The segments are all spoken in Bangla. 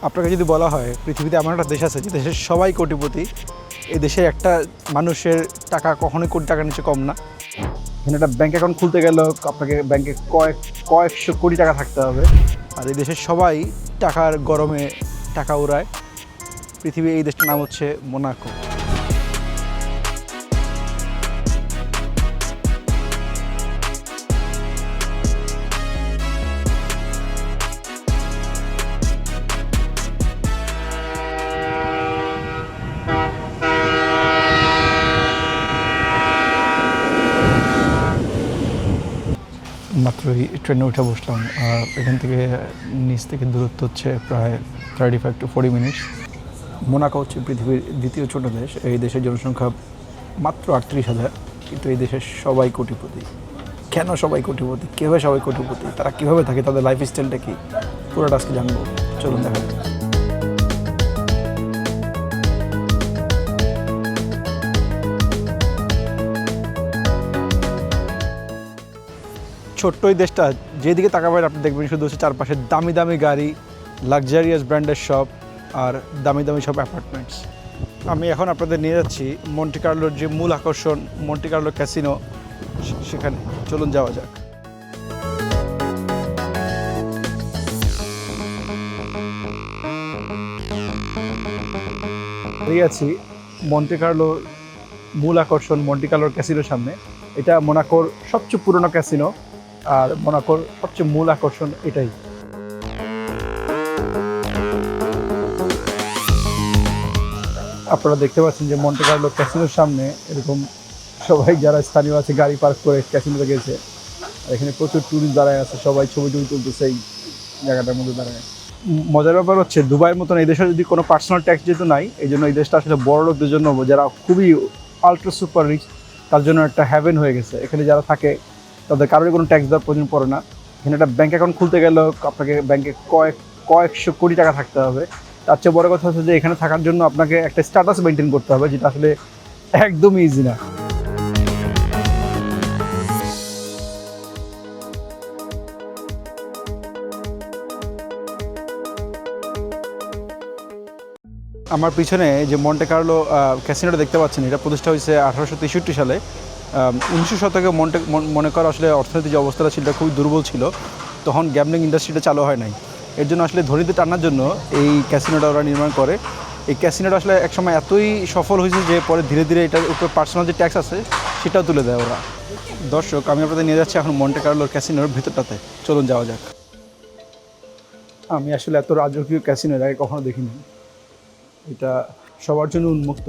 আপনাকে যদি বলা হয় পৃথিবীতে এমন একটা দেশ আছে যে দেশের সবাই কোটিপতি, এই দেশে একটা মানুষের টাকা কখনোই কোটি টাকার নিচে কম না। এখানে একটা ব্যাঙ্ক অ্যাকাউন্ট খুলতে গেলেও আপনাকে ব্যাংকে কয়েকশো কোটি টাকা থাকতে হবে। আর এই দেশের সবাই টাকার গরমে টাকা উড়ায়। পৃথিবীর এই দেশটার নাম হচ্ছে মোনাকো। মাত্রই ট্রেনে উঠে বসলাম। আর এখান থেকে নিচ থেকে দূরত্ব হচ্ছে প্রায় 35 to 40 মিনিটস। মোনাকো হচ্ছে পৃথিবীর দ্বিতীয় ছোট দেশ। এই দেশের জনসংখ্যা মাত্র 38,000, কিন্তু এই দেশের সবাই কোটিপতি। কেন সবাই কোটিপতি, কীভাবে সবাই কোটিপতি, তারা কীভাবে থাকে, তাদের লাইফ স্টাইলটা কী, পুরোটা আজকে জানবো। চলুন দেখা যাক। ছোট্ট এই দেশটা, যেদিকে তাকাবেন আপনি দেখবেন শুধু হচ্ছে চারপাশে দামি দামি গাড়ি, লাক্সারিয়াস ব্র্যান্ডের শপ আর দামি দামি সব অ্যাপার্টমেন্টস। আমি এখন আপনাদের নিয়ে যাচ্ছি মন্টি কার্লোর যে মূল আকর্ষণ মন্টি কার্লো ক্যাসিনো, সেখানে। চলুন যাওয়া যাক। দাঁড়িয়ে আছি মন্টি কার্লো মূল আকর্ষণ মন্টি কার্লোর ক্যাসিনোর সামনে। এটা মোনাকোর সবচেয়ে পুরনো ক্যাসিনো, আর মোনাকোর সবচেয়ে মূল আকর্ষণ এটাই। আপনারা দেখতে পাচ্ছেন যে মন্টি কার্লো ক্যাসিনোর সামনে এরকম সবাই যারা স্থানীয় আছে গাড়ি পার্ক করে ক্যাসিনোতে গেছে। আর এখানে প্রচুর টুরিস্ট দাঁড়ায় আছে, সবাই ছবি তুলতেছে এই জায়গাটার মধ্যে দাঁড়ায়। মজার ব্যাপার হচ্ছে দুবাইয়ের মতন এই দেশে যদি কোনো পার্সোনাল ট্যাক্স যেহেতু নাই, এই জন্য এই দেশটা আসলে বড় লোকদের জন্য, যারা খুবই আল্ট্রা সুপার রিচ, তার জন্য একটা হ্যাভেন হয়ে গেছে। এখানে যারা থাকে তাদের কারোরই কোনো ট্যাক্স দেওয়ার প্রয়োজন পড়ে না। এখানে একটা ব্যাঙ্ক অ্যাকাউন্ট খুলতে গেলেও আপনাকে ব্যাংকে কয়েকশো কোটি টাকা থাকতে হবে। তার চেয়ে বড় কথা হচ্ছে যে এখানে থাকার জন্য আপনাকে একটা স্ট্যাটাস মেনটেন করতে হবে, যেটা আসলে একদমই ইজি না। আমার পিছনে যে মন্টে কার্লো ক্যাসিনোটা দেখতে পাচ্ছেন, এটা প্রতিষ্ঠা হয়েছে 1863 সালে। 19 শতকে মনে করো আসলে অর্থনৈতিক যে অবস্থাটা ছিল খুবই দুর্বল ছিল, তখন গ্যামলিং ইন্ডাস্ট্রিটা চালু হয় নাই। এর জন্য আসলে ধনীদের টানার জন্য এই ক্যাসিনোটা ওরা নির্মাণ করে। এই ক্যাসিনোটা আসলে একসময় এতই সফল হয়েছে যে পরে ধীরে ধীরে এটার উপর পার্সোনাল যে ট্যাক্স আছে সেটাও তুলে দেয় ওরা। দর্শক, আমি আপনাদের নিয়ে যাচ্ছি এখন মন্টে কার্লোর ক্যাসিনোর ভিতরটাতে। চলুন যাওয়া যাক। আমি আসলে এত রাজকীয় ক্যাসিনো এর আগে কখনো দেখিনি। এটা সবার জন্য উন্মুক্ত।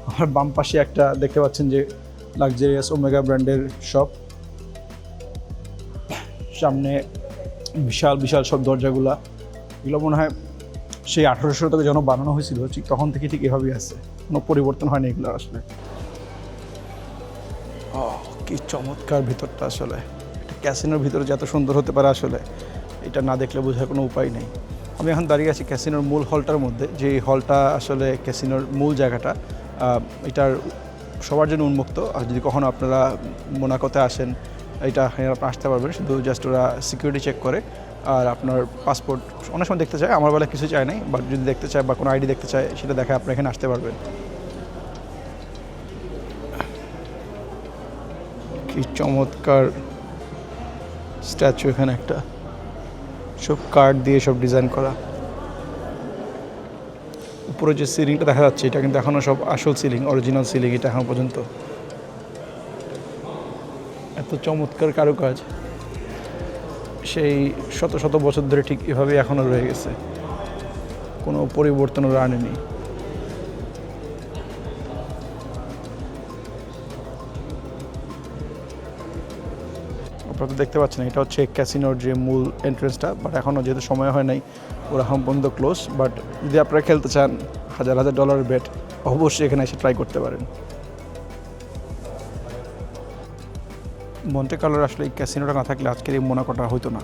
আমার বাম পাশে একটা দেখতে পাচ্ছেন যে লাক্সারিয়াস ওমেগা ব্র্যান্ডের শপ, সামনে বিশাল বিশাল সব দরজাগুলা। এগুলো মনে হয় সেই 1800 শতকে যখন বানানো হয়েছিল ঠিক তখন থেকে ঠিক এভাবেই আছে, কোনো পরিবর্তন হয়নি এগুলো আসলে। কি চমৎকার ভিতরটা আসলে। ক্যাসিনোর ভিতরে যে এত সুন্দর হতে পারে আসলে এটা না দেখলে বোঝার কোনো উপায় নেই। আমি এখন দাঁড়িয়ে আছি ক্যাসিনোর মূল হলটার মধ্যে, যে হলটা আসলে ক্যাসিনোর মূল জায়গাটা। এটার সবার জন্য উন্মুক্ত। আর যদি কখনো আপনারা মোনাকোতে আসেন, এটা আপনারা আসতে পারবেন। শুধু জাস্ট ওরা সিকিউরিটি চেক করে আর আপনার পাসপোর্ট অনেক সময় দেখতে চায়। আমার বেলা কিছু চায় নাই, বাট যদি দেখতে চায় বা কোনো আইডি দেখতে চায় সেটা দেখে আপনারা এখানে আসতে পারবেন। কি চমৎকার স্ট্যাচু এখানে একটা, সব কার্ড দিয়ে সব ডিজাইন করা। উপরে যে সিলিংটা দেখা যাচ্ছে এটা কিন্তু এখনও সব আসল সিলিং, অরিজিনাল সিলিং এটা এখন পর্যন্ত। এত চমৎকার কারুকাজ, সেই শত শত বছর ধরে ঠিক এভাবেই এখনও রয়ে গেছে, কোনো পরিবর্তনও আনেনি। আপনারা তো দেখতে পাচ্ছেন এটা হচ্ছে ক্যাসিনোর যে মূল এন্ট্রেন্সটা, বাট এখনও যেহেতু সময় হয় নাই ওরা এখন পর্যন্ত ক্লোজ। বাট যদি আপনারা খেলতে চান হাজার হাজার ডলারের বেট, অবশ্যই এখানে এসে ট্রাই করতে পারেন। মন্টে কার্লোর আসলে এই ক্যাসিনোটা না থাকলে আজকের এই মোনাকোটা হতো না।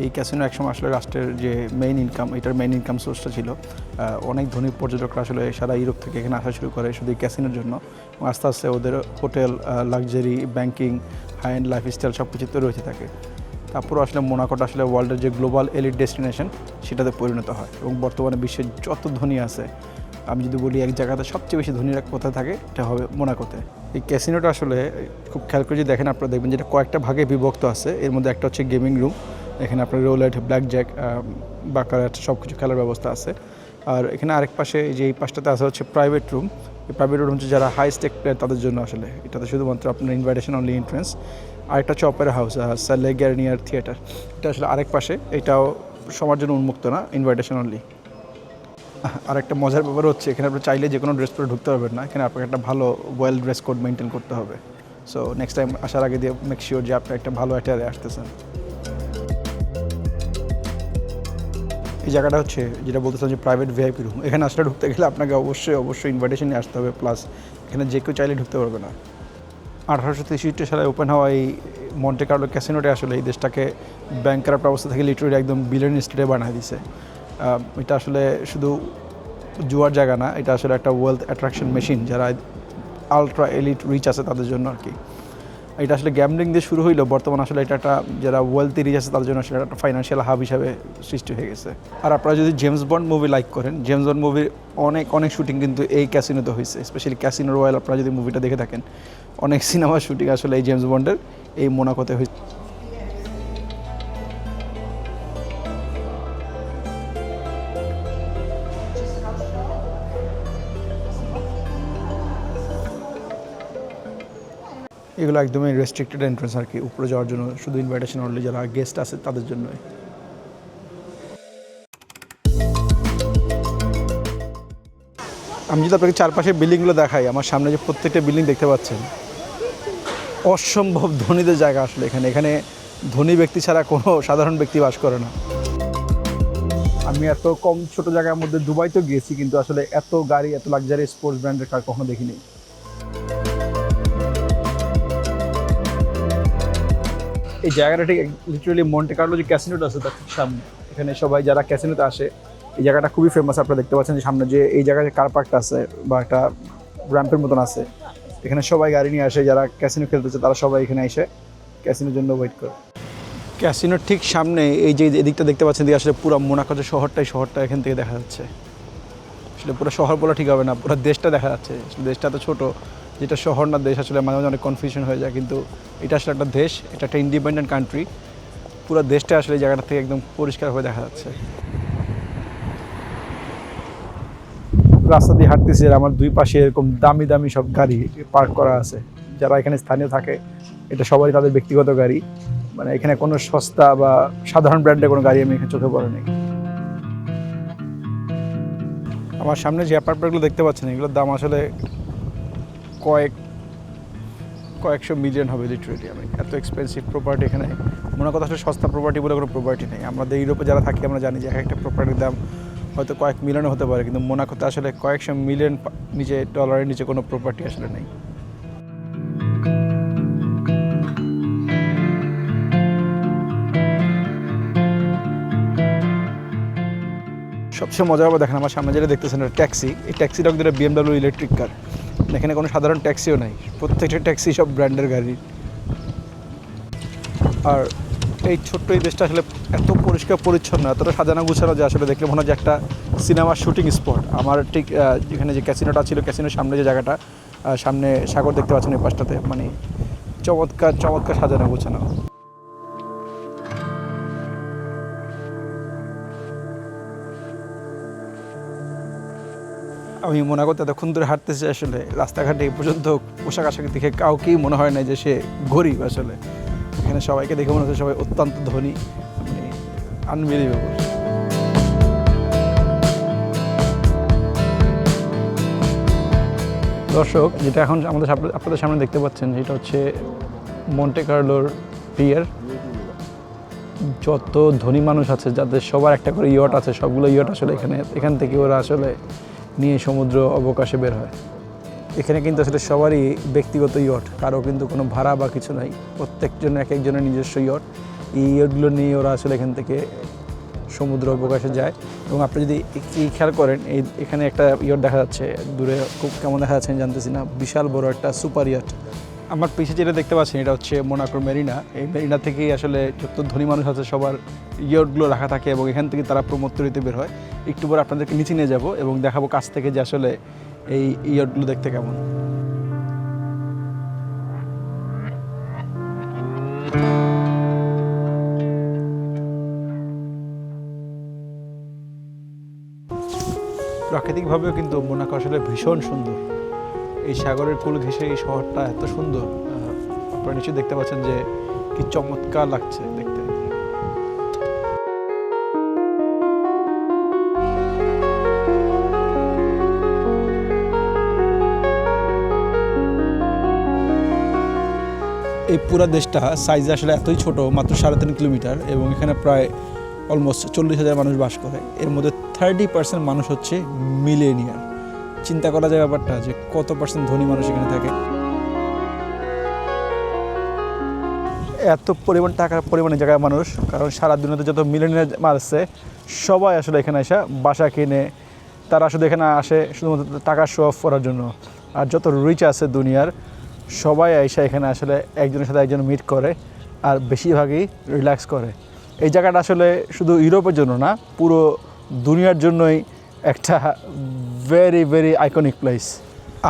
এই ক্যাসিনো একসময় আসলে রাষ্ট্রের যে মেইন ইনকাম, এটার মেইন ইনকাম সোর্সটা ছিল। অনেক ধনী পর্যটকরা আসলে সারা ইউরোপ থেকে এখানে আসা শুরু করে শুধু এই ক্যাসিনোর জন্য। আস্তে আস্তে ওদের hotel, luxury, banking, high end lifestyle সব কিছু তো রয়েছে থাকে। তারপরও আসলে মোনাকোটা আসলে ওয়ার্ল্ডের যে গ্লোবাল এলিট ডেস্টিনেশন সেটাতে পরিণত হয় এবং বর্তমানে বিশ্বের যত ধনী আছে, আমি যদি বলি এক জায়গাতে সবচেয়ে বেশি ধনীরা কোথায় থাকে, এটা হবে মোনাকোতে। এই ক্যাসিনোটা আসলে খুব খেয়াল করে যদি দেখেন আপনারা দেখবেন যেটা কয়েকটা ভাগে বিভক্ত আছে। এর মধ্যে একটা হচ্ছে গেমিং রুম, এখানে আপনার রোলেট, ব্ল্যাক জ্যাক, বাকারাট সব কিছু খেলার ব্যবস্থা আছে। আর এখানে আরেক পাশে যে এই পাশটাতে আছে হচ্ছে প্রাইভেট রুম। এই প্রাইভেট রুম হচ্ছে যারা হাই স্টেক প্লেয়ার তাদের জন্য আসলে, এটাতে শুধুমাত্র আপনার ইনভাইটেশন অনলি এন্ট্রেন্স। আরেকটা হচ্ছে অপেরা হাউস, সালে গ্যারনিয়ার থিয়েটার, এটা আসলে আরেক পাশে, এটাও সবার জন্য উন্মুক্ত না, ইনভাইটেশন অনলি। আর একটা মজার ব্যাপার হচ্ছে এখানে আপনি চাইলে যে কোনো ড্রেস পরে ঢুকতে পারবেন না, এখানে আপনাকে একটা ভালো ওয়েল ড্রেস কোড মেনটেন করতে হবে। সো নেক্সট টাইম আসার আগে দিয়ে মেক শিওর যে আপনি একটা ভালো অ্যাটায়ারে আসতেছেন। এই জায়গাটা হচ্ছে যেটা বলতেছেন যে প্রাইভেট ভিআইপি রুম, এখানে আসলে ঢুকতে গেলে আপনাকে অবশ্যই ইনভাইটেশন নিয়ে আসতে হবে, প্লাস এখানে যে কেউ চাইলে ঢুকতে পারবে না। 1863 সালে ওপেন হওয়া এই মন্টে কার্লো ক্যাসিনোটা আসলে এই দেশটাকে ব্যাংকারাপ্ট অবস্থা থেকে লিটারেলি একদম বিলিয়ন স্টেটে বানিয়ে দিছে। এটা আসলে শুধু জুয়ার জায়গা না, এটা আসলে একটা ওয়েলথ অ্যাট্রাকশন মেশিন, যারা আলট্রা এলিট রিচ আছে তাদের জন্য আর কি। এটা আসলে গ্যামলিং দিয়ে শুরু হইলো, বর্তমানে আসলে এটা একটা যারা ওয়েলথি রিচ আছে তাদের জন্য আসলে একটা ফাইন্যান্সিয়াল হাব হিসাবে সৃষ্টি হয়ে গেছে। আর আপনারা যদি জেমস বন্ড মুভি লাইক করেন, জেমস বন্ড মুভির অনেক শুটিং কিন্তু এই ক্যাসিনোতে হয়েছে, স্পেশালি ক্যাসিনো রয়্যাল। আপনারা যদি মুভিটা দেখে থাকেন, অনেক সিনেমার শুটিং আসলে এই জেমস বন্ডের এই মোনাকোতে হয়েছে। এগুলো একদমই রেস্ট্রিক্টেড এন্ট্রেন্স আর কি, উপরে যাওয়ার জন্য শুধু ইনভাইটেশন অনলি, যারা গেস্ট আছে তাদের জন্যই। আমি যদি আপনাকে চারপাশের বিল্ডিংগুলো দেখাই, আমার সামনে যে প্রত্যেকটা বিল্ডিং দেখতে পাচ্ছেন, অসম্ভব ধনীদের জায়গা আসলে। এখানে ধনী ব্যক্তি ছাড়া কোনো সাধারণ ব্যক্তি বাস করে না। আমি এত কম ছোট জায়গার মধ্যে দুবাই তো গিয়েছি, কিন্তু আসলে এত গাড়ি, এত লাক্সারি স্পোর্টস ব্র্যান্ডের কার কখনো দেখিনি। এই জায়গাটা ঠিক লিটারালি মন্টে কার্লো যে ক্যাসিনোটা আছে তার সামনে। এখানে সবাই যারা ক্যাসিনোতে আসে, এই জায়গাটা খুবই ফেমাস। আপনারা দেখতে পাচ্ছেন যে সামনে যে এই জায়গায় কার পার্কটা আছে বা একটা র্যাম্পের মতন আছে, এখানে সবাই গাড়ি নিয়ে আসে, যারা ক্যাসিনো খেলতেছে তারা সবাই এখানে এসে ক্যাসিনোর জন্য ওয়েট করে। ক্যাসিনোর ঠিক সামনে এই যে এদিকটা দেখতে পাচ্ছেন, দিয়ে আসলে পুরো মোনাকো যে শহরটা এখান থেকে দেখা যাচ্ছে। আসলে পুরো শহর বলা ঠিক হবে না, পুরো দেশটা দেখা যাচ্ছে। আসলে দেশটা তো ছোটো, যেটা শহর না দেশ, আসলে মাঝে মাঝে অনেক কনফিউশন হয়ে যায়, কিন্তু এটা আসলে একটা দেশ, এটা একটা ইন্ডিপেন্ডেন্ট কান্ট্রি। পুরো দেশটা আসলে এই জায়গাটা থেকে একদম পরিষ্কার হয়ে দেখা যাচ্ছে। রাস্তা দিয়ে হাঁটতেছি, আমার দুই পাশে এরকম দামি সব গাড়ি পার্ক করা আছে। যারা এখানে স্থানীয় থাকে, এটা সবাই তাদের ব্যক্তিগত গাড়ি, মানে এখানে কোনো সস্তা বা সাধারণ ব্র্যান্ডের কোনো গাড়ি আমি এখানে চোখে পড়ে নেই। আমার সামনে যে অ্যাপার্টমেন্টগুলো দেখতে পাচ্ছেন, এগুলোর দাম আসলে কয়েকশো মিলিয়ন হবে লিটারেলি। আমি এত এক্সপেন্সিভ প্রপার্টি এখানে, মনে কথা আসলে সস্তা প্রপার্টি বলে কোনো প্রপার্টি নেই। আমাদের ইউরোপে যারা থাকি আমরা জানি যে একটা প্রপার্টির দাম হয়তো কয়েক মিলিয়নও হতে পারে, কিন্তু মোনাকোতে আসলে কয়েকশো মিলিয়ন নিচে, ডলারের নিচে কোনো প্রপার্টি আসলে নেই। সবচেয়ে মজা হবে দেখেন, আমার সামনে যেটা দেখতেছেন এটা ট্যাক্সি। এই ট্যাক্সিটা কিন্তু BMW ইলেকট্রিক কার। এখানে কোনো সাধারণ ট্যাক্সিও নাই, প্রত্যেকটা ট্যাক্সি সব ব্র্যান্ডের গাড়ি। আর এই ছোট্ট এই দেশটা আসলে এত পরিষ্কার পরিচ্ছন্ন, এতটা সাজানো গুছানো যে আসলে দেখলে মনে হয় যে একটা সিনেমার শুটিং স্পট। আমার ঠিক এখানে যে ক্যাসিনোটা ছিল, ক্যাসিনোর সামনে যে জায়গাটা, সামনে সাগর দেখতে পাচ্ছেন এই পাশটাতে, মানে চমৎকার সাজানো গোছানো। আমি মোনাকোতে এতক্ষণ ধরে হাঁটতেছি, আসলে রাস্তাঘাটে এই পর্যন্ত পোশাক আশাক দেখে কাউকেই মনে হয় না যে সে গরিব। আসলে এখানে সবাইকে দেখে মনে হচ্ছে সবাই অত্যন্ত ধনী, মানে আনবিলিভেবল। দর্শক, যেটা এখন আপনাদের সামনে দেখতে পাচ্ছেন, সেটা হচ্ছে মন্টে কার্লোর পিয়ার। যত ধনী মানুষ আছে, যাদের সবার একটা করে ইয়ট আছে, সবগুলো ইয়ট আসলে এখান থেকে ওরা আসলে নিয়ে সমুদ্র অবকাশে বের হয়। এখানে কিন্তু আসলে সবারই ব্যক্তিগত ইয়ট, কারো কিন্তু কোনো ভাড়া বা কিছু নাই, প্রত্যেকজন এক একজনের নিজস্ব ইয়ট। এই ইয়টগুলো নিয়ে ওরা আসলে এখান থেকে সমুদ্র অবকাশে যায়। এবং আপনি যদি খেয়াল করেন, এখানে একটা ইয়ট দেখা যাচ্ছে দূরে, খুব কেমন দেখা যাচ্ছে জানতেছি না, বিশাল বড় একটা সুপার ইয়ট। আমার পিছে যেটা দেখতে পাচ্ছেন এটা হচ্ছে মোনাকোর মেরিনা। এই মেরিনা থেকেই আসলে যত ধনী মানুষ আছে সবার ইয়টগুলো রাখা থাকে এবং এখান থেকে তারা প্রমোদ তৈরিতে বের হয়। একটু পরে আপনাদেরকে নিচে নিয়ে যাব এবং দেখাবো কাছ থেকে যে আসলে এই ইয়টগুলো দেখতে কেমন। প্রাকৃতিকভাবেও কিন্তু মোনাকো আসলে ভীষণ সুন্দর। এই সাগরের কোল ঘেঁষে এই শহরটা এত সুন্দর, আপনারা নিশ্চয়ই দেখতে পাচ্ছেন যে কি চমৎকার লাগছে দেখতে। এই পুরো দেশটা সাইজে আসলে এতই ছোট, মাত্র 3.5 কিলোমিটার, এবং এখানে প্রায় অলমোস্ট 40,000 মানুষ বাস করে। এর মধ্যে 30% মানুষ হচ্ছে মিলেনিয়ার। চিন্তা করা যায় ব্যাপারটা যে কত পার্সেন্ট ধনী মানুষ এখানে থাকে। এত পরিমাণ টাকার পরিমাণে জায়গায় মানুষ, কারণ সারা দুনিয়াতে যত মিলেনিয়ার মারছে সবাই আসলে এখানে এসে বাসা কিনে, তারা শুধু এখানে আসে শুধুমাত্র টাকা শো অফ করার জন্য। আর যত রিচ আছে দুনিয়ার সবাই এসে এখানে আসলে একজনের সাথে একজন মিট করে আর বেশিরভাগই রিল্যাক্স করে। এই জায়গাটা আসলে শুধু ইউরোপের জন্য না, পুরো দুনিয়ার জন্যই একটা ভেরি ভেরি আইকনিক প্লেস।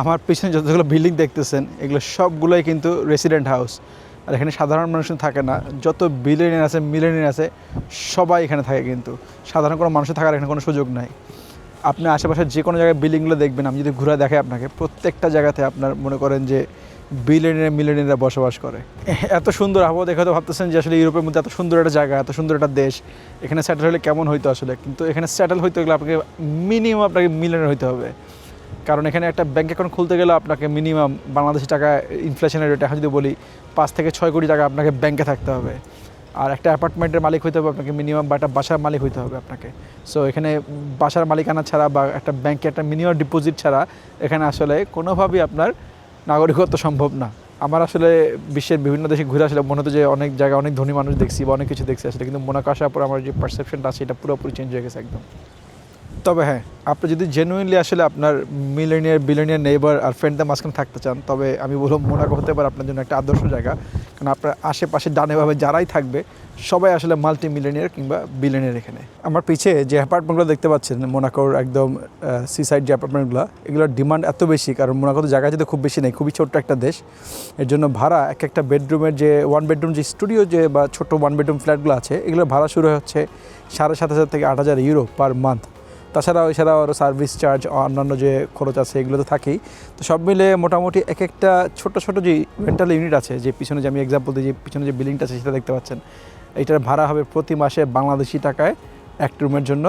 আমার পিছনে যতগুলো বিল্ডিং দেখতেছেন এগুলো সবগুলোই কিন্তু রেসিডেন্ট হাউস। আর এখানে সাধারণ মানুষ থাকে না, যত বিলিয়নিয়ার আছে মিলিয়নিয়ার আছে সবাই এখানে থাকে, কিন্তু সাধারণ কোনো মানুষের থাকার এখানে কোনো সুযোগ নাই। আপনি আশেপাশে যে কোনো জায়গায় বিল্ডিংগুলো দেখবেন, আমি যদি ঘুরে দেখাই আপনাকে, প্রত্যেকটা জায়গাতে আপনার মনে করেন যে বিলিয়নিয়ার মিলিয়নিয়াররা বসবাস করে। এত সুন্দর আবহাওয়া দেখে তো ভাবতেছেন যে আসলে ইউরোপের মধ্যে এত সুন্দর একটা জায়গা, এত সুন্দর একটা দেশ, এখানে সেটেল হলে কেমন হইতো আসলে। কিন্তু এখানে সেটেল হইতে গেলে আপনাকে মিনিমাম আপনাকে মিলিয়নিয়ার হইতে হবে, কারণ এখানে একটা ব্যাঙ্ক অ্যাকাউন্ট খুলতে গেলে আপনাকে মিনিমাম বাংলাদেশি টাকা ইনফ্লেশনের রেট এখন যদি বলি 5 থেকে 6 কোটি টাকা আপনাকে ব্যাংকে থাকতে হবে। আর একটা অ্যাপার্টমেন্টের মালিক হইতে হবে আপনাকে মিনিমাম, বা একটা বাসার মালিক হইতে হবে আপনাকে। সো এখানে বাসার মালিকানা ছাড়া বা একটা ব্যাংকে একটা মিনিমাম ডিপোজিট ছাড়া এখানে আসলে কোনোভাবেই আপনার নাগরিকত্ব সম্ভব না। আমার আসলে বিশ্বের বিভিন্ন দেশে ঘুরে আসলে মনে হতো যে অনেক জায়গায় অনেক ধনী মানুষ দেখছি বা অনেক কিছু দেখছি আসলে, কিন্তু মোনাকো আসার পর আমার যে পারসেপশনটা আছে এটা পুরোপুরি চেঞ্জ হয়ে গেছে একদম। তবে হ্যাঁ, আপনি যদি জেনুইনলি আসলে আপনার মিলেনিয়ার বিলিয়নিয়ার নেইবার আর ফ্রেন্ডদের মাঝখানে থাকতে চান, তবে আমি বলবো মোনাকো হতে পারে আপনার জন্য একটা আদর্শ জায়গা। কারণ আপনার আশেপাশে ডানেভাবে যারাই থাকবে সবাই আসলে মাল্টি মিলিয়নিয়ার কিংবা বিলিয়নিয়ার। এখানে আমার পিছে যে অ্যাপার্টমেন্টগুলো দেখতে পাচ্ছেন মোনাকোর একদম সিসাইড যে অ্যাপার্টমেন্টগুলো, এগুলোর ডিমান্ড এত বেশি কারণ মোনাকোতে জায়গা যদি খুব বেশি নেই, খুবই ছোট্ট একটা দেশ। এর জন্য ভাড়া এক একটা বেডরুমের যে 1 বেডরুম যে স্টুডিও যে বা ছোটো 1 বেডরুম ফ্ল্যাটগুলো আছে, এগুলোর ভাড়া শুরু হচ্ছে 7,500 থেকে 8,000 ইউরো পার মান্থ। তাছাড়াও আরও সার্ভিস চার্জ, অন্যান্য যে খরচ আছে এগুলো তো থাকেই। তো সব মিলে মোটামুটি এক একটা ছোটো ছোটো যে রেন্টাল ইউনিট আছে, যে পিছনে যে আমি এক্সাম্পল দিই, যে পিছনে যে বিল্ডিংটা আছে সেটা দেখতে পাচ্ছেন, এইটার ভাড়া হবে প্রতি মাসে বাংলাদেশি টাকায় এক রুমের জন্য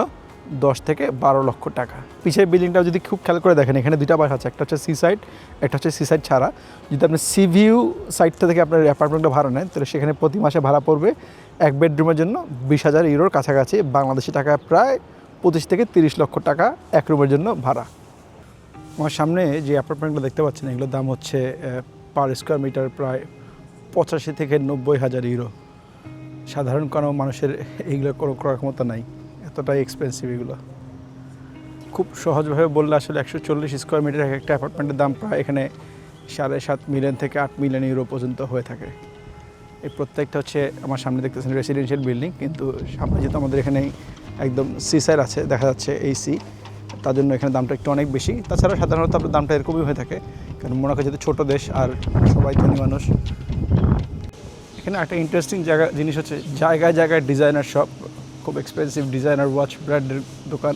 10 থেকে 12 লক্ষ টাকা। পিছের বিল্ডিংটা যদি খুব খেয়াল করে দেখেন, এখানে দুইটা বাসা আছে, একটা হচ্ছে সি সাইড, একটা হচ্ছে সি সাইড ছাড়া। যদি আপনি সি ভিউ সাইডটা থেকে আপনার অ্যাপার্টমেন্টটা ভাড়া নেন, তাহলে সেখানে প্রতি মাসে ভাড়া পড়বে এক বেডরুমের জন্য 20,000 ইউরোর কাছাকাছি, বাংলাদেশি টাকা প্রায় 25 থেকে 30 লক্ষ টাকা এক রুমের জন্য ভাড়া। আমার সামনে যে অ্যাপার্টমেন্টগুলো দেখতে পাচ্ছেন এগুলোর দাম হচ্ছে পার স্কোয়ার মিটার প্রায় 85 থেকে 90,000 ইউরো। সাধারণ কোনো মানুষের এইগুলো কোনো করার ক্ষমতা নাই, এতটাই এক্সপেন্সিভ এগুলো। খুব সহজভাবে বললে আসলে 140 স্কোয়ার মিটার একটা অ্যাপার্টমেন্টের দাম প্রায় এখানে 7.5 মিলিয়ন থেকে 8 মিলিয়ন ইউরো পর্যন্ত হয়ে থাকে। এই প্রত্যেকটা হচ্ছে আমার সামনে দেখতেছেন রেসিডেন্সিয়াল বিল্ডিং, কিন্তু সামনে যেহেতু আমাদের এখানে একদম সি সাইড আছে, দেখা যাচ্ছে এই সি, তার জন্য এখানে দামটা একটু অনেক বেশি। তাছাড়া সাধারণত আপনার দামটা এরকমই হয়ে থাকে, কারণ মোনাকো যেহেতু ছোটো দেশ আর সবাই ধনী মানুষ। এখানে একটা ইন্টারেস্টিং জিনিস হচ্ছে জায়গায় জায়গায় ডিজাইনার শপ, খুব এক্সপেন্সিভ ডিজাইনার ওয়াচ ব্র্যান্ডের দোকান।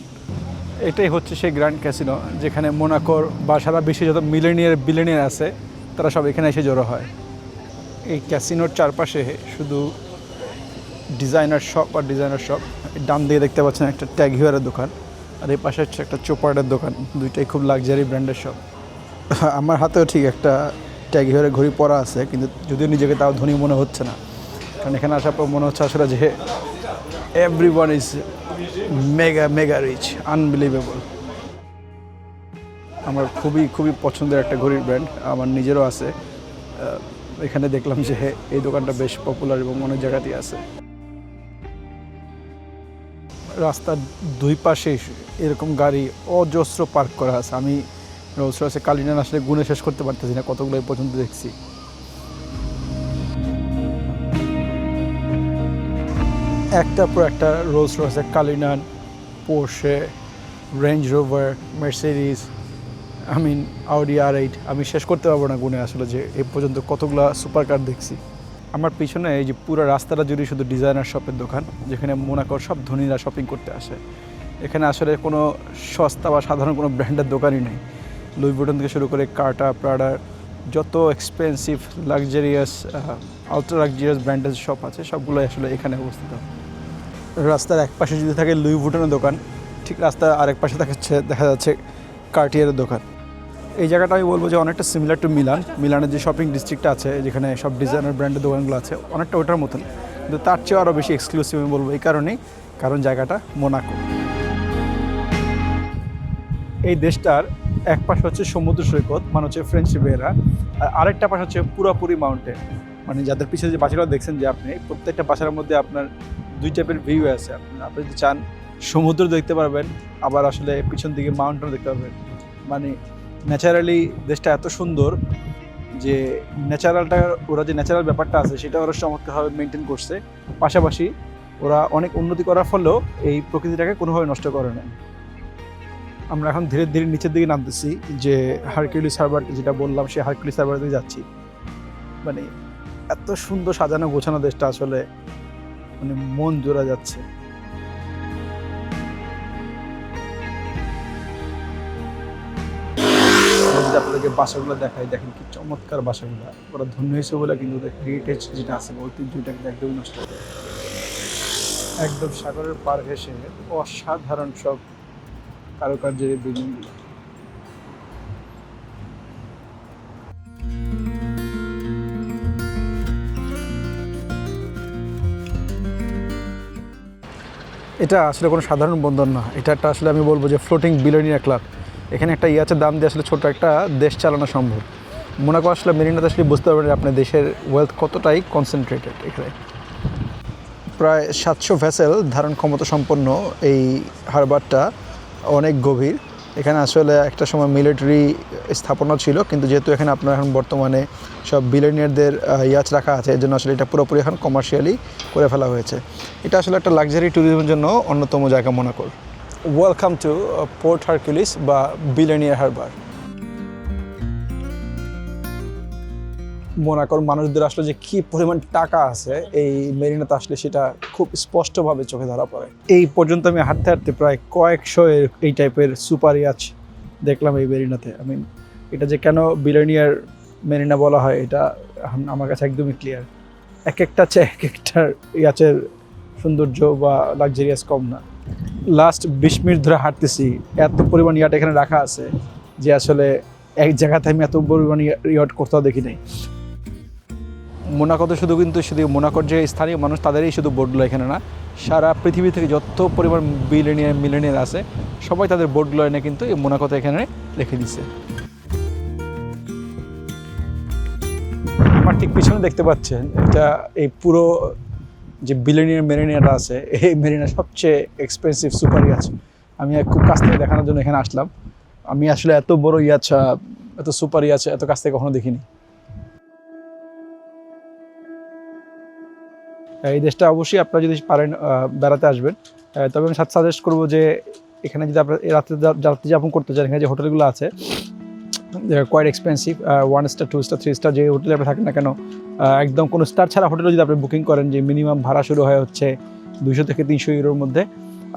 এটাই হচ্ছে সেই গ্র্যান্ড ক্যাসিনো, যেখানে মোনাকোর বা সারা বিশ্বে যত মিলেনিয়ার বিলিয়নিয়ার আছে তারা সব এখানে এসে জড়ো হয়। এই ক্যাসিনোর চারপাশে শুধু ডিজাইনার শপ আর ডিজাইনার শপ। ডান দিয়ে দেখতে পাচ্ছেন একটা ট্যাগ হিয়ারের দোকান, আর এই পাশে হচ্ছে একটা চোপার্ডের দোকান। দুইটাই খুব লাক্সারি ব্র্যান্ডের শপ। আমার হাতেও ঠিক একটা ট্যাগ হিয়ারের ঘড়ি পরা আছে, কিন্তু যদিও নিজেকে তাও ধনী মনে হচ্ছে না, কারণ এখানে আসার পর মনে হচ্ছে আসলে যে everyone is mega mega rich, unbelievable. আমার খুবই খুবই পছন্দের একটা ঘড়ির ব্র্যান্ড, আমার নিজেরও আছে। এখানে দেখলাম যে এই দোকানটা বেশ পপুলার এবং অনেক জায়গাতেই আছে। রাস্তার দুই পাশে এরকম গাড়ি অজস্র পার্ক করা আছে। আমি রোলস রয়েসে কালিনান আসলে গুণে শেষ করতে পারতেছি না, কতগুলো পর্যন্ত দেখছি। একটার পর একটা রোলস রয়েছে, কালিনান, Porsche, range rover, Mercedes, Audi R8। আমি শেষ করতে পারবো না গুণে আসলে যে এ পর্যন্ত কতগুলো সুপার কার দেখছি। আমার পিছনে এই যে পুরো রাস্তাটা জুড়ে শুধু ডিজাইনার শপের দোকান, যেখানে মোনাকোর সব ধনীরা শপিং করতে আসে। এখানে আসলে কোনো সস্তা বা সাধারণ কোনো ব্র্যান্ডের দোকানই নেই। লুই ভিটন থেকে শুরু করে কার্টা, প্রাডার, যত এক্সপেন্সিভ লাক্সারিয়াস আলট্রা লাক্সারিয়াস ব্র্যান্ডের শপ আছে সবগুলোই আসলে এখানে অবস্থিত। রাস্তার এক পাশে যদি থাকে লুই ভিটনের দোকান, ঠিক রাস্তার আরেক পাশে দেখা যাচ্ছে কার্টিয়ারের দোকান। এই জায়গাটা আমি বলবো যে অনেকটা সিমিলার টু মিলানের যে শপিং ডিস্ট্রিক্টটা আছে, যেখানে সব ডিজাইনার ব্র্যান্ডের দোকানগুলো আছে, অনেকটা ওটার মতন, কিন্তু তার চেয়ে আরও বেশি এক্সক্লুসিভ আমি বলবো এই কারণেই, কারণ জায়গাটা মোনাকো। এই দেশটার এক পাশে হচ্ছে সমুদ্র সৈকত, মানে হচ্ছে ফ্রেঞ্চ রিভিয়েরা, আর আরেকটা পাশে হচ্ছে পুরোপুরি মাউন্টেন। মানে যাদের পিছনে যে বাসাগুলো দেখছেন যে আপনি, প্রত্যেকটা বাসার মধ্যে আপনার দুই টাইপের ভিউ আছে। আপনি যদি চান সমুদ্র দেখতে পারবেন, আবার আসলে পিছন দিকে মাউন্টেনও দেখতে পারবেন। মানে ন্যাচারালি দেশটা এত সুন্দর যে ওরা যে ন্যাচারাল ব্যাপারটা আছে সেটা ওরা চমৎকারভাবে মেনটেন করছে। পাশাপাশি ওরা অনেক উন্নতি করার ফলেও এই প্রকৃতিটাকে কোনোভাবে নষ্ট করে না। আমরা এখন ধীরে ধীরে নিচের দিকে নামতেছি, যে হারকিউলিস হারবার যেটা বললাম, সেই হারকিউলিস হারবার দিকে যাচ্ছি। মানে এত সুন্দর সাজানো গোছানো দেশটা আসলে মানে মন জোড়া যাচ্ছে। আপনাদেরকে বাসাগুলো দেখাই, দেখেন কি চমৎকার বাসাগুলো। ওরা ধন্য হয়েছে বলে কিন্তু ওদের হেরিটেজ যেটা আছে, ঐতিহ্যটাকে একদম নষ্ট করে, একদম সাগরের পার ঘেঁষে অসাধারণ সব কারুকার্যের বিল্ডিংগুলো। এটা আসলে কোনো সাধারণ বন্দর না, এটা একটা আসলে আমি বলবো যে ফ্লোটিং বিলিয়নিয়ার ক্লাব। এখানে একটা ইয়াচের দাম দিয়ে আসলে ছোট একটা দেশ চালানো সম্ভব। মোনাকো আসলে মেরিনাতে আসলে বুঝতে পারবেন আপনার দেশের ওয়েলথ কতটাই কনসেন্ট্রেটেড। এখানে প্রায় 700 ভেসেল ধারণ ক্ষমতা সম্পন্ন এই হারবারটা অনেক গভীর। এখানে আসলে একটা সময় মিলিটারি স্থাপনা ছিল, কিন্তু যেহেতু এখানে আপনার এখন বর্তমানে সব বিলিয়নিয়ারদের ইয়াচ রাখা আছে, এর জন্য আসলে এটা পুরোপুরি এখন কমার্শিয়ালি করে ফেলা হয়েছে। এটা আসলে একটা লাক্সারি ট্যুরিজমের জন্য অন্যতম জায়গা মোনাকোর। ওয়েলকাম টু পোর্ট হারকিউলিস বা বিলিয়নিয়ার হারবার। মোনাকোর মানুষদের আসলে যে কী পরিমাণ টাকা আছে এই মেরিনাতে আসলে সেটা খুব স্পষ্টভাবে চোখে ধরা পড়ে। এই পর্যন্ত আমি হাঁটতে হাঁটতে প্রায় কয়েকশো এই টাইপের সুপার ইয়াচ দেখলাম এই মেরিনাতে। এটা যে কেন বিলিয়নিয়ার মেরিনা বলা হয় এটা আমার কাছে একদমই ক্লিয়ার। এক একটা ইয়াচের সৌন্দর্য বা লাক্সারিয়াস কম না। লাস্ট 20 মিনিট ধরে হাঁটতেছি, এত পরিমাণ ইয়াট এখানে রাখা আছে যে আসলে এক জায়গাতে আমি এত পরিমাণ ইয়াট কোথাও দেখি নাই। মোনাকোতে শুধু মোনাকোর যে স্থানীয় মানুষ তাদেরই শুধু বোটগুলো এখানে না, সারা পৃথিবী থেকে যত পরিমাণ মিলিয়নিয়ার আছে সবাই তাদের বোটগুলো এনে কিন্তু এই মোনাকোতে এখানে রেখে দিছে। আমার ঠিক পিছনে দেখতে পাচ্ছেন এটা এই পুরো যে বিলিয়নিয়ার মেরিনাটা আছে, এই মেরিনা সবচেয়ে এক্সপেন্সিভ সুপার ইয়াচ। আমি খুব কাছ থেকে দেখানোর জন্য এখানে আসলাম। আমি আসলে এত বড় ইয়াচ, এত সুপার ইয়াচ এত কাছ থেকে কখনো দেখিনি। এই দেশটা অবশ্যই আপনারা যদি পারেন বেড়াতে আসবেন। তবে আমি সাজেস্ট করবো যে এখানে যদি আপনারা রাত্রি যাপন করতে চান, এখানে যে হোটেলগুলো আছে quite expensive. 1 star 2 star 3 star যে হোটেলে আপনি থাকেন না কেন, একদম কোনো স্টার ছাড়া হোটেলও যদি আপনি বুকিং করেন, যে মিনিমাম ভাড়া শুরু হয় হচ্ছে 200 থেকে 300 ইউরোর মধ্যে।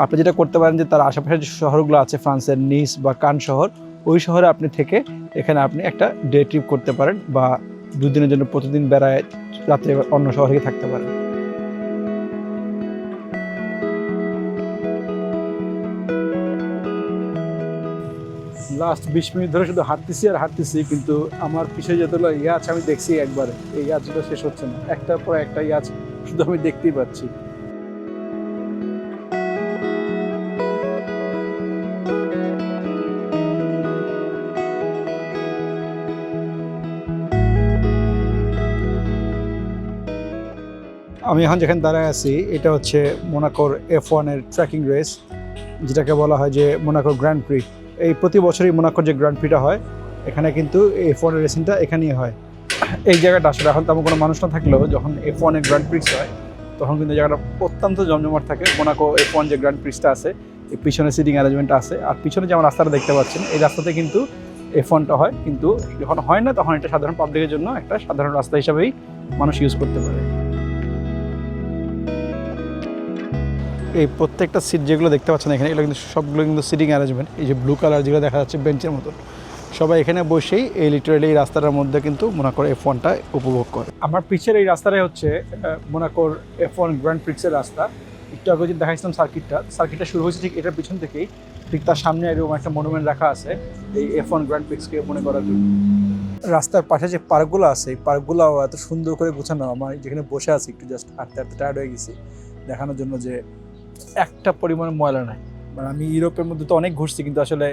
আপনি যেটা করতে পারেন যে তার আশেপাশে যে শহরগুলো আছে, ফ্রান্সের নিস বা কান শহর, ওই শহরে আপনি থেকে এখানে আপনি একটা ডে ট্রিপ করতে পারেন, বা 2 দিনের জন্য প্রতিদিন বেড়ায় রাত্রে অন্য শহরে গিয়ে থাকতে পারেন। লাস্ট 20 মিনিট ধরে শুধু হাঁটতেছি আর হাঁটতেছি, কিন্তু আমার পিছিয়ে যতগুলো ইয়াচ আমি দেখছি একবারে, এই ইয়াচগুলো শেষ হচ্ছে না, একটার পর একটা ইয়াচ শুধু আমি দেখতেই পাচ্ছি। আমি এখন যেখানে দাঁড়ায় আছি এটা হচ্ছে মোনাকোর F1 এর ট্র্যাকিং রেস, যেটাকে বলা হয় যে মোনাকোর গ্র্যান্ড প্রি। এই প্রতি বছরই মোনাকোর যে গ্র্যান্ড প্রিটা হয়, এখানে কিন্তু F1 এর রেসিংটা এখানেই হয়। এই জায়গাটা আসলে এখন তেমন কোনো মানুষ না থাকলেও যখন F1 এর গ্র্যান্ড প্রিক্স হয় তখন কিন্তু জায়গাটা অত্যন্ত জমজমাট থাকে। মোনাকো F1 যে গ্র্যান্ড প্রিক্সটা আছে, এই পিছনে সিটিং অ্যারেঞ্জমেন্ট আছে, আর পিছনে যেমন রাস্তাটা দেখতে পাচ্ছেন এই রাস্তাতে কিন্তু F1টা হয়, কিন্তু যখন হয় না তখন এটা সাধারণ পাবলিকের জন্য একটা সাধারণ রাস্তা হিসাবেই মানুষ ইউজ করতে পারে। এই প্রত্যেকটা সিট যেগুলো দেখতে পাচ্ছেন এখানে, এগুলো কিন্তু সবগুলো কিন্তু সিটিং অ্যারেঞ্জমেন্ট। এই যে ব্লু কালার যেগুলো দেখা যাচ্ছে বেঞ্চের মতন, সবাই এখানে বসেই এই লিটারেলি এই রাস্তাটার মধ্যে কিন্তু মোনাকোর F1টা উপভোগ করে। আমার পিছের এই রাস্তাটাই হচ্ছে মোনাকোর F1 গ্র্যান্ড প্রিক্সের রাস্তা। একটু আগে যে দেখাইছিলাম সার্কিটটা শুরু হয়েছে ঠিক এটার পিছন থেকেই। ঠিক তার সামনে এরকম একটা মনুমেন্ট রাখা আছে এই F1 গ্র্যান্ড প্রিক্সকে মনে করার জন্য। রাস্তার পাশে যে পার্কগুলো আছে, এই পার্কগুলো এত সুন্দর করে গোছানো। আমার যেখানে বসে আছি একটু জাস্ট হাঁটতে হাঁটতে টায়ার্ড হয়ে গেছি, দেখানোর জন্য যে একটা পরিমাণ ময়লা নাই। মানে আমি ইউরোপের মধ্যে তো অনেক ঘুরছি, কিন্তু আসলে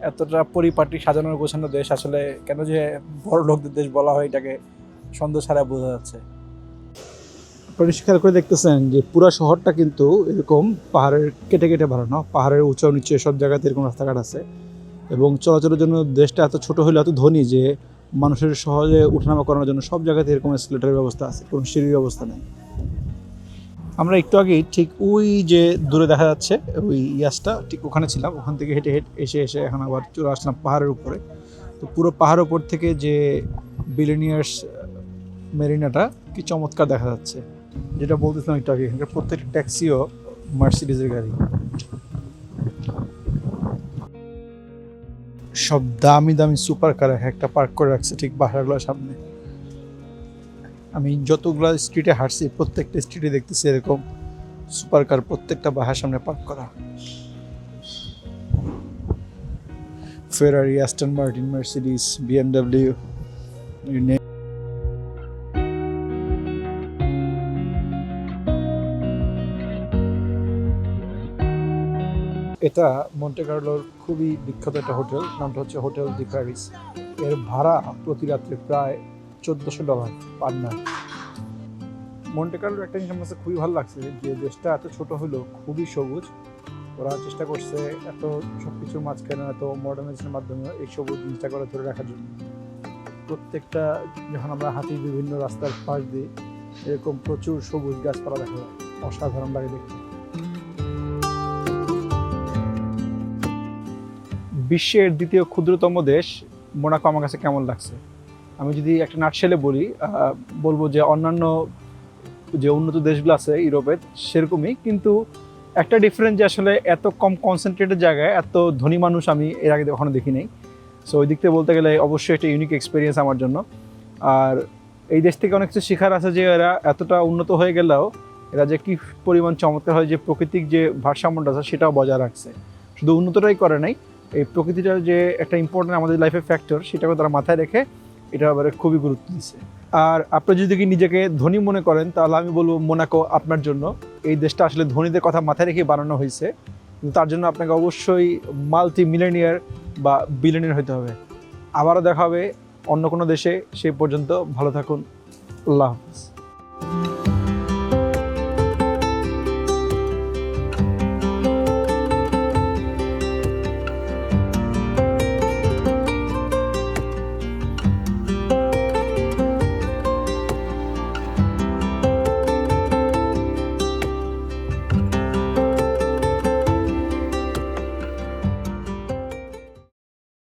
এতটা পরিপাটি সাজানোর গোছানো দেশ আসলে কেন যে বড় লোকদের দেশ বলা হয় এটাকে সন্দেহ ছাড়া বোঝা যাচ্ছে। আপনারা খেয়াল করে দেখতেছেন যে পুরো শহরটা কিন্তু এরকম পাহাড়ের কেটে কেটে বানানো, পাহাড়ের উঁচু নিচে সব জায়গাতে এরকম রাস্তাঘাট আছে। এবং চলাচলের জন্য দেশটা এত ছোট হলে এত ধনী যে মানুষের সহজে উঠানামা করানোর জন্য সব জায়গাতে এরকম এসকেলেটরের ব্যবস্থা আছে, কোনো সিঁড়ির ব্যবস্থা নেই। আমরা একটু আগেই ঠিক ওই যে দূরে দেখা যাচ্ছে ওই ইয়াসটা, ঠিক ওখানে ছিলাম। ওখান থেকে হেঁটে এসে এখন আবার চলে আসলাম পাহাড়ের উপরে। তো পুরো পাহাড়ের উপর থেকে যে বিলিনিয়ার্স মেরিনাটা কি চমৎকার দেখা যাচ্ছে। যেটা বলতেছিলাম একটু আগে, এখানকার প্রত্যেকটা ট্যাক্সিও মার্সিডিজের গাড়ি। সব দামি দামি সুপার কার একটা পার্ক করে রাখছে ঠিক বাসাগুলোর সামনে। আমি যতগুলো স্ট্রিটে হাঁটছি প্রত্যেকটা স্ট্রিটে দেখতেছি এরকম সুপার কার প্রত্যেকটা বাসার সামনে পার্ক করা। ফেরারি, অ্যাস্টন মার্টিন, মার্সিডিজ, BMW। এটা মন্টে কার্লোর খুবই বিখ্যাত একটা হোটেল, নামটা হচ্ছে হোটেল দি প্যারিস। এর ভাড়া প্রতি রাত্রে প্রায় $1400 পার নাইট। মন্টে কার্লোর একটা জিনিস আমার কাছে খুবই ভালো লাগছে যে দেশটা এত ছোট হলেও খুবই সবুজ। ওরা চেষ্টা করছে এত সব কিছুর মাঝখানে এত মডার্নাইজেশনের মাধ্যমে এই সবুজ জিনিসটা করে ধরে রাখার জন্য। প্রত্যেকটা যখন আমরা হাঁটি বিভিন্ন রাস্তার পাশ দিয়ে এরকম প্রচুর সবুজ গাছপালা দেখা যায়, অসাধারণ লাগে দেখতে। বিশ্বের দ্বিতীয় ক্ষুদ্রতম দেশ মোনাকো আমার কাছে কেমন লাগছে, আমি যদি একটা নাটশেলে বলবো যে অন্যান্য যে উন্নত দেশগুলো আছে ইউরোপের সেরকমই, কিন্তু একটা ডিফারেন্স যে আসলে এত কম কনসেন্ট্রেটেড জায়গায় এত ধনী মানুষ আমি এর আগে কখনো দেখি নাই। সো ওই দিক থেকে বলতে গেলে অবশ্যই একটা ইউনিক এক্সপিরিয়েন্স আমার জন্য। আর এই দেশ থেকে অনেক কিছু শেখার আছে যে এরা এতটা উন্নত হয়ে গেলেও এরা যে কী পরিমাণ চমৎকার হয়, যে প্রাকৃতিক যে ভারসাম্যটা আছে সেটাও বজায় রাখছে। শুধু উন্নতটাই করে নাই, এই প্রকৃতিটার যে একটা ইম্পর্টেন্ট আমাদের লাইফের ফ্যাক্টর সেটাকে তারা মাথায় রেখে এটা আবার খুবই গুরুত্ব দিচ্ছে। আর আপনি যদি নিজেকে ধনী মনে করেন তাহলে আমি বলবো মোনাকো আপনার জন্য। এই দেশটা আসলে ধনীদের কথা মাথায় রেখে বানানো হয়েছে, কিন্তু তার জন্য আপনাকে অবশ্যই মাল্টি মিলিয়নিয়ার বা বিলিয়নিয়ার হতে হবে। আবারও দেখা হবে অন্য কোনো দেশে, সেই পর্যন্ত ভালো থাকুন। আল্লাহ হাফিজ।